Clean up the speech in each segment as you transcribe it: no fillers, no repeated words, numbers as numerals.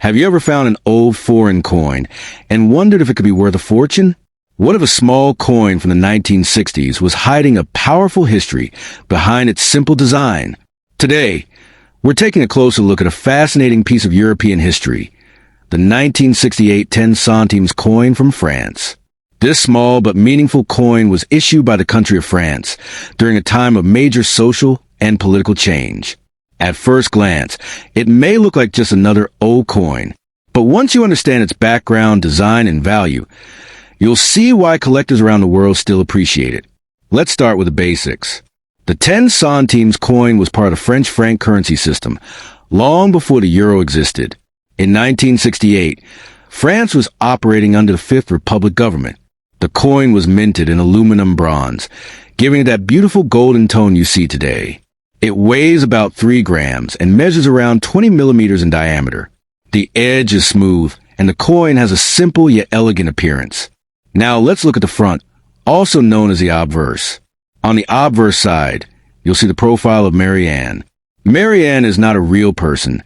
Have you ever found an old foreign coin and wondered if it could be worth a fortune? What if a small coin from the 1960s was hiding a powerful history behind its simple design? Today, we're taking a closer look at a fascinating piece of European history, the 1968 10 centimes coin from France. This small but meaningful coin was issued by the country of France during a time of major social and political change. At first glance, it may look like just another old coin, but once you understand its background, design, and value, you'll see why collectors around the world still appreciate it. Let's start with the basics. The 10 centimes coin was part of the French franc currency system long before the euro existed. In 1968, France was operating under the Fifth Republic government. The coin was minted in aluminum bronze, giving it that beautiful golden tone you see today. It weighs about 3 grams and measures around 20 millimeters in diameter. The edge is smooth, and the coin has a simple yet elegant appearance. Now let's look at the front, also known as the obverse. On the obverse side, you'll see the profile of Marianne. Marianne is not a real person.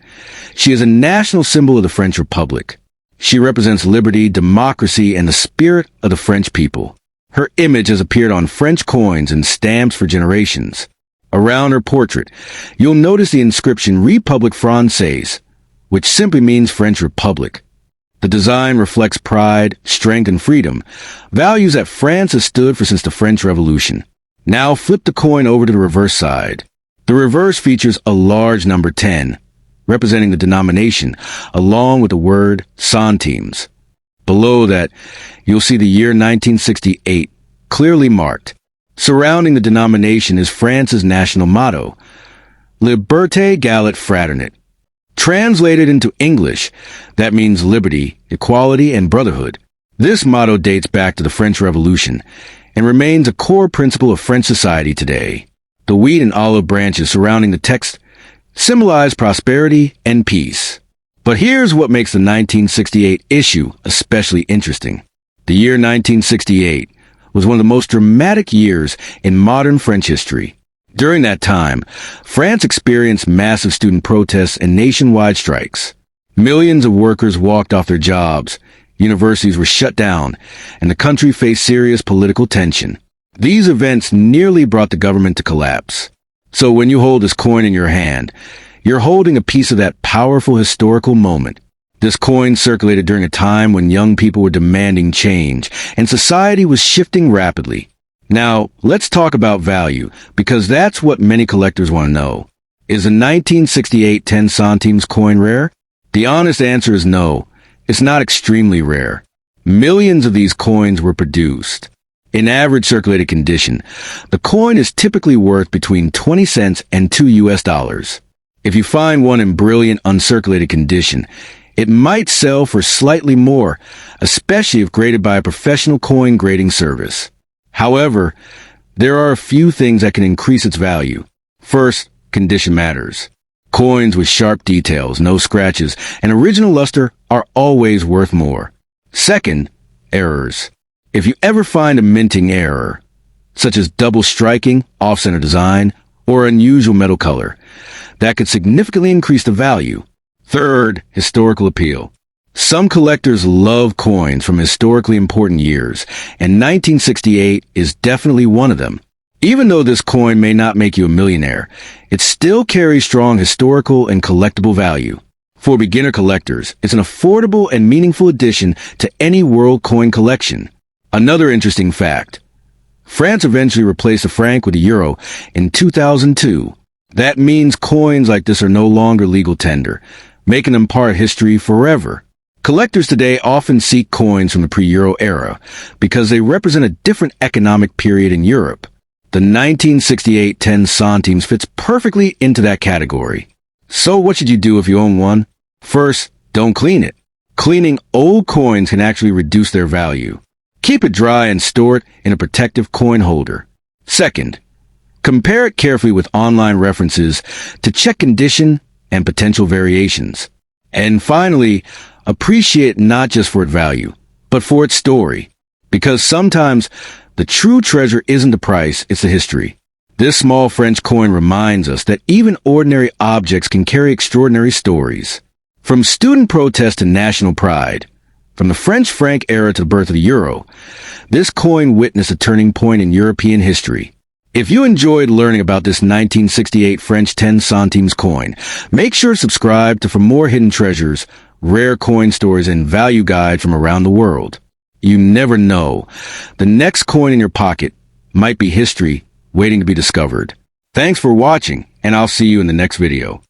She is a national symbol of the French Republic. She represents liberty, democracy, and the spirit of the French people. Her image has appeared on French coins and stamps for generations. Around her portrait, you'll notice the inscription République Française, which simply means French Republic. The design reflects pride, strength, and freedom, values that France has stood for since the French Revolution. Now flip the coin over to the reverse side. The reverse features a large number 10, representing the denomination, along with the word centimes. Below that, you'll see the year 1968, clearly marked. Surrounding the denomination is France's national motto, Liberté, Égalité, Fraternité. Translated into English, that means liberty, equality, and brotherhood. This motto dates back to the French Revolution and remains a core principle of French society today. The wheat and olive branches surrounding the text symbolize prosperity and peace. But here's what makes the 1968 issue especially interesting. The year 1968 was one of the most dramatic years in modern French history. During that time, France experienced massive student protests and nationwide strikes. Millions of workers walked off their jobs, universities were shut down, and the country faced serious political tension. These events nearly brought the government to collapse. So when you hold this coin in your hand, you're holding a piece of that powerful historical moment. This coin circulated during a time when young people were demanding change, and society was shifting rapidly. Now, let's talk about value, because that's what many collectors want to know. Is a 1968 10 centimes coin rare? The honest answer is no. It's not extremely rare. Millions of these coins were produced. In average circulated condition, the coin is typically worth between 20 cents and $2. If you find one in brilliant uncirculated condition, it might sell for slightly more, especially if graded by a professional coin grading service. However, there are a few things that can increase its value. First, condition matters. Coins with sharp details, no scratches, and original luster are always worth more. Second, errors. If you ever find a minting error, such as double striking, off-center design, or unusual metal color, that could significantly increase the value. Third, historical appeal. Some collectors love coins from historically important years, and 1968 is definitely one of them. Even though this coin may not make you a millionaire, it still carries strong historical and collectible value. For beginner collectors, it's an affordable and meaningful addition to any world coin collection. Another interesting fact. France eventually replaced the franc with the euro in 2002. That means coins like this are no longer legal tender, making them part of history forever. Collectors today often seek coins from the pre-Euro era because they represent a different economic period in Europe. The 1968 10 centimes fits perfectly into that category. So what should you do if you own one? First, don't clean it. Cleaning old coins can actually reduce their value. Keep it dry and store it in a protective coin holder. Second, compare it carefully with online references to check condition and potential variations. And finally, appreciate it not just for its value, but for its story. Because sometimes the true treasure isn't the price, it's the history. This small French coin reminds us that even ordinary objects can carry extraordinary stories. From student protest to national pride, from the French franc era to the birth of the euro, this coin witnessed a turning point in European history. If you enjoyed learning about this 1968 French 10 centimes coin, make sure to subscribe for more hidden treasures, rare coin stories, and value guides from around the world. You never know. The next coin in your pocket might be history waiting to be discovered. Thanks for watching, and I'll see you in the next video.